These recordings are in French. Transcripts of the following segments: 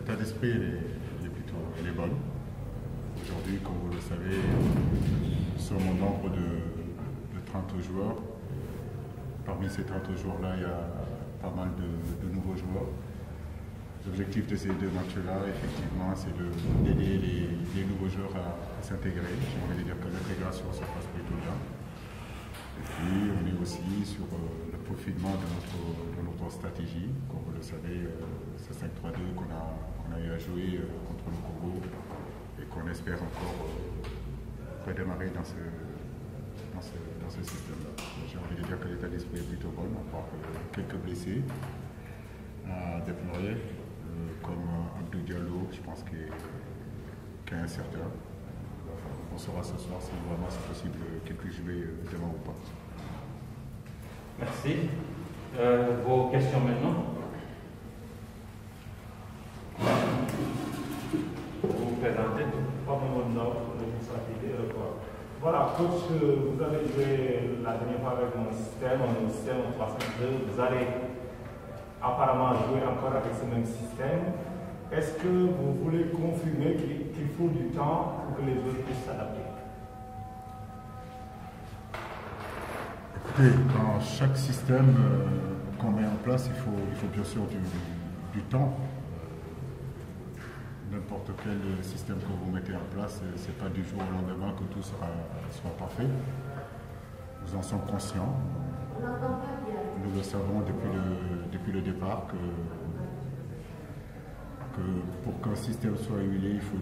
l'état d'esprit elle est bonne. Aujourd'hui, comme vous le savez, nous sommes au nombre de 30 joueurs. Parmi ces 30 joueurs-là, il y a pas mal de nouveaux joueurs. L'objectif de ces deux matchs-là, effectivement, c'est d'aider les nouveaux joueurs à s'intégrer. J'ai envie de dire que l'intégration se passe plutôt bien. Et puis, on est aussi sur le peaufinement de notre stratégie. Comme vous le savez, c'est 5-3-2 qu'on a eu à jouer contre le Congo et qu'on espère encore redémarrer dans ce système-là. J'ai envie de dire que l'état d'esprit est plutôt bon, à part quelques blessés à déplorer, comme Abdou Diallo, je pense qu'il est incertain. On saura ce soir si vraiment c'est possible qu'il puisse jouer demain ou pas. Merci. Vos questions maintenant? Vous vous présentez? Voilà, coach, vous avez joué la dernière fois avec mon système, un système 3-5-2. Vous allez apparemment jouer encore avec ce même système. Est-ce que vous voulez confirmer qu'il faut du temps pour que les joueurs puissent s'adapter? Écoutez, dans chaque système qu'on met en place, il faut bien sûr du temps. N'importe quel système que vous mettez en place, ce n'est pas du jour au lendemain que tout soit parfait. Nous en sommes conscients. Nous le savons depuis le départ que pour qu'un système soit huilé, il faut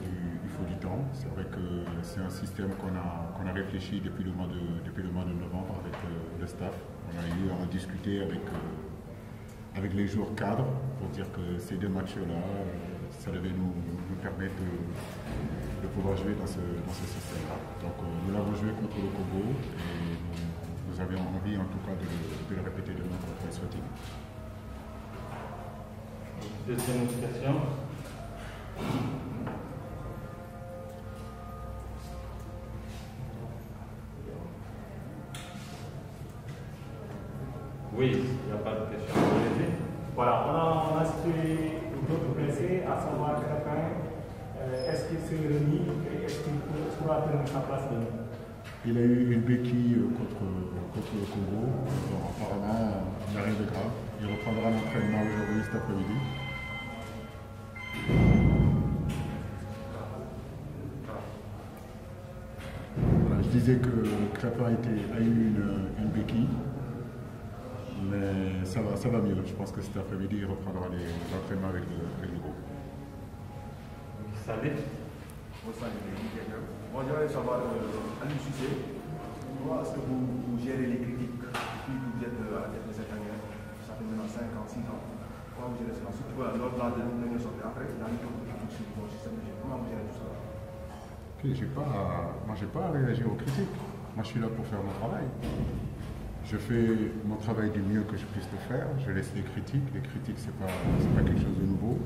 du temps. C'est vrai que c'est un système qu'on a réfléchi depuis le mois de novembre avec le staff. On a eu à en discuter avec les joueurs cadres pour dire que ces deux matchs-là, ça devait nous permettre de pouvoir jouer dans ce système-là. Donc nous l'avons joué contre le Congo et nous avions envie en tout cas de le répéter demain contre Eswatini. Deuxième question. Oui, il n'y a pas de question. Voilà, on a cité d'autres blessés, à savoir Crépin. Est-ce qu'il s'est remis et est-ce qu'il pourra tenir sa place demain? Il a eu une béquille contre le Congo. Donc, apparemment, il n'y a rien de grave. Il reprendra l'entraînement aujourd'hui, cet après-midi. Voilà, je disais que Crépin a eu une béquille. Mais ça va mieux. Je pense que cet après-midi, il reprendra l'entraînement avec le groupe. Salut. Moi, j'aimerais savoir, à l'UCC, comment est-ce que vous gérez les critiques depuis que vous êtes à la tête de cette année? Ça fait maintenant 5 ans, 6 ans. Comment vous gérez cela? Surtout lors de la dernière sortie, après, dans les critiques sur votre système de jeu. Comment vous gérez tout ça? Moi, j'ai pas à réagir aux critiques. Moi, je suis là pour faire mon travail. Je fais mon travail du mieux que je puisse le faire. Je laisse les critiques. Les critiques, c'est pas quelque chose de nouveau.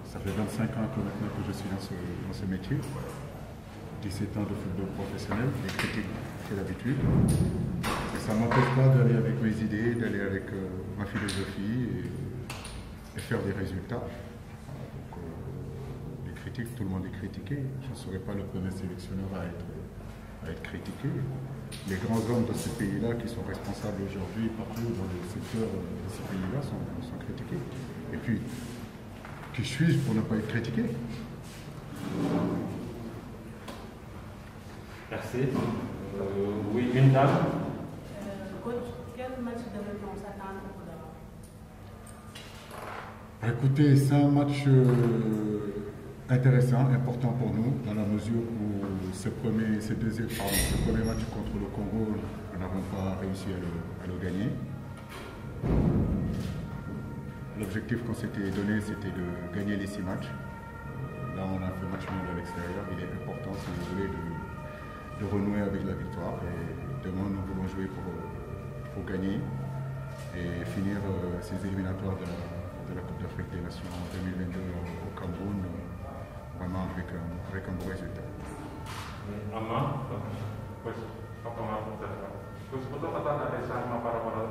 Ça fait 25 ans maintenant que je suis dans ce métier. 17 ans de football professionnel. Les critiques, c'est l'habitude. Ça ne m'empêche pas d'aller avec mes idées, d'aller avec ma philosophie et faire des résultats. Donc, les critiques, tout le monde est critiqué. Je ne serai pas le premier sélectionneur à être critiqué. Les grands hommes de ce pays-là qui sont responsables aujourd'hui partout dans les secteurs de ce pays-là sont critiqués. Et puis, qui suis-je pour ne pas être critiqué? Merci. Oui, une dame. Coach, quel match devrait-on s'attendre d'abord? Écoutez, c'est un match intéressant, important pour nous, dans la mesure où ce premier match contre le Congo, nous n'avons pas réussi à le gagner. L'objectif qu'on s'était donné, c'était de gagner les 6 matchs. Là, on a fait match nul à l'extérieur. Il est important, si vous voulez, de renouer avec la victoire. Et demain, nous voulons jouer pour gagner et finir ces éliminatoires de la Coupe d'Afrique des Nations en 2022 au Cameroun, vraiment avec un bon résultat. Amma, pues, pues, ¿cuánto falta de esa arma para poder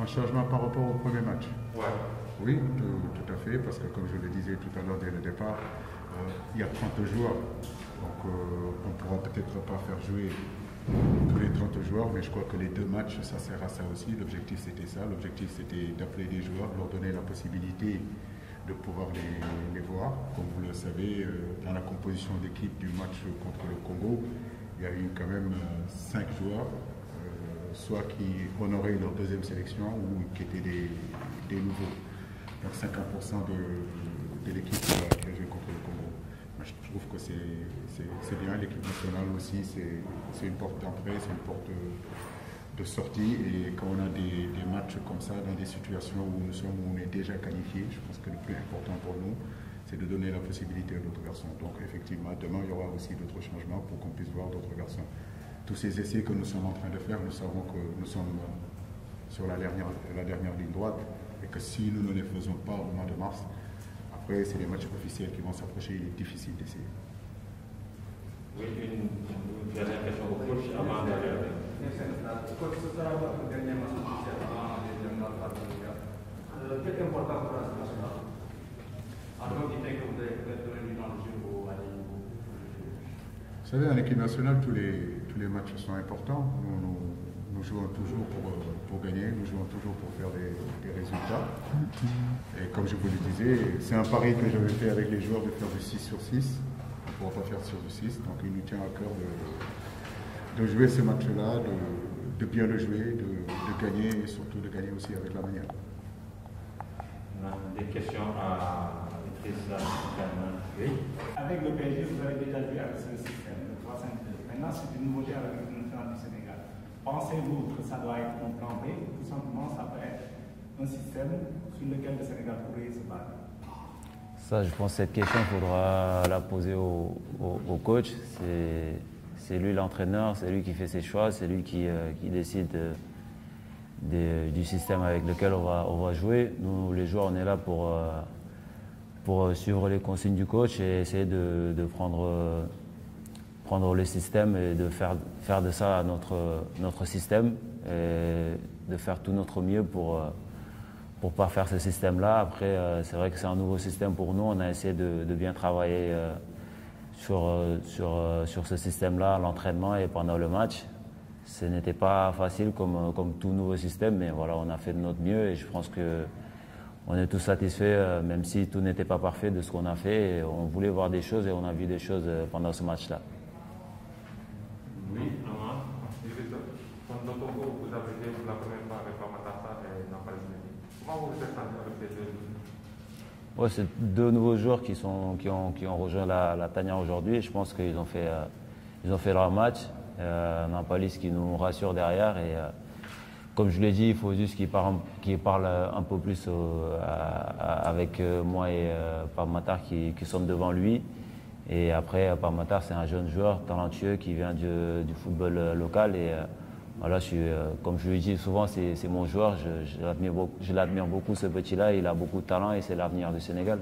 Un changement par rapport au premier match? Ouais. Oui, tout à fait, parce que comme je le disais tout à l'heure dès le départ, il y a 30 joueurs. Donc on ne pourra peut-être pas faire jouer tous les 30 joueurs, mais je crois que les 2 matchs, ça sert à ça aussi. L'objectif c'était ça, l'objectif c'était d'appeler des joueurs, leur donner la possibilité de pouvoir les voir. Comme vous le savez, dans la composition d'équipe du match contre le Congo, il y a eu quand même 5 joueurs, soit qui honoraient leur deuxième sélection ou qui étaient des nouveaux. Donc 50% de l'équipe qui a joué contre le Congo. Moi, je trouve que c'est bien. L'équipe nationale aussi, c'est une porte d'entrée, c'est une porte de sortie. Et quand on a des matchs comme ça, dans des situations où où on est déjà qualifié, je pense que le plus important pour nous, c'est de donner la possibilité à d'autres garçons. Donc effectivement, demain, il y aura aussi d'autres changements pour qu'on puisse voir d'autres garçons. Tous ces essais que nous sommes en train de faire, nous savons que nous sommes sur la dernière ligne droite et que si nous ne les faisons pas au mois de mars, après c'est les matchs officiels qui vont s'approcher, il est difficile d'essayer. Oui, une dernière question au coach avant d'aller. Coach, ce sera votre dernier match officiel avant la deuxième match. Quelle importance pour la nationale? En tant que vous avez peut-être donné dans le jeu au Mali. Vous savez, en équipe nationale, tous les matchs sont importants. Nous jouons toujours pour gagner, nous jouons toujours pour faire des résultats. Et comme je vous le disais, c'est un pari que j'avais fait avec les joueurs de faire du 6 sur 6. On ne pourra pas faire sur du 6, donc il nous tient à cœur de jouer ce match-là, de bien le jouer, de gagner et surtout de gagner aussi avec la manière. On a des questions à Idrissa. Oui. Avec le PSG, vous avez déjà joué avec ce système, le 3-5-2. Maintenant, c'est une nouveauté avec l'équipe nationale du Sénégal. Pensez-vous que ça doit être un plan B ou tout simplement ça peut être un système sur lequel le Sénégal pourrait se battre? Ça, je pense que cette question, il faudra la poser au coach. C'est lui l'entraîneur, c'est lui qui fait ses choix, c'est lui qui décide du système avec lequel on va jouer. Nous, les joueurs, on est là pour suivre les consignes du coach et essayer de prendre le système et de faire de ça notre système et de faire tout notre mieux pour pas faire ce système-là. Après, c'est vrai que c'est un nouveau système pour nous. On a essayé de bien travailler sur ce système-là à l'entraînement et pendant le match. Ce n'était pas facile comme tout nouveau système, mais voilà, on a fait de notre mieux et je pense qu'on est tous satisfaits, même si tout n'était pas parfait de ce qu'on a fait. Et on voulait voir des choses et on a vu des choses pendant ce match-là. Oui, Amar. Quand au Togo, vous avez joué pour la première fois avec Pamatassa et Nampalys Mendy. Comment vous vous êtes senti avec ces deux? Ouais, c'est 2 nouveaux joueurs qui ont rejoint la Tania aujourd'hui et je pense qu'ils ont fait leur match. Nampalys qui nous rassure derrière et comme je l'ai dit, il faut juste qu'il parle un peu plus avec moi et Pape-Matar qui sommes devant lui. Et après, Pape-Matar, c'est un jeune joueur talentueux qui vient du football local. Et voilà, comme je lui dis souvent, c'est mon joueur. Je l'admire beaucoup, ce petit-là. Il a beaucoup de talent et c'est l'avenir du Sénégal.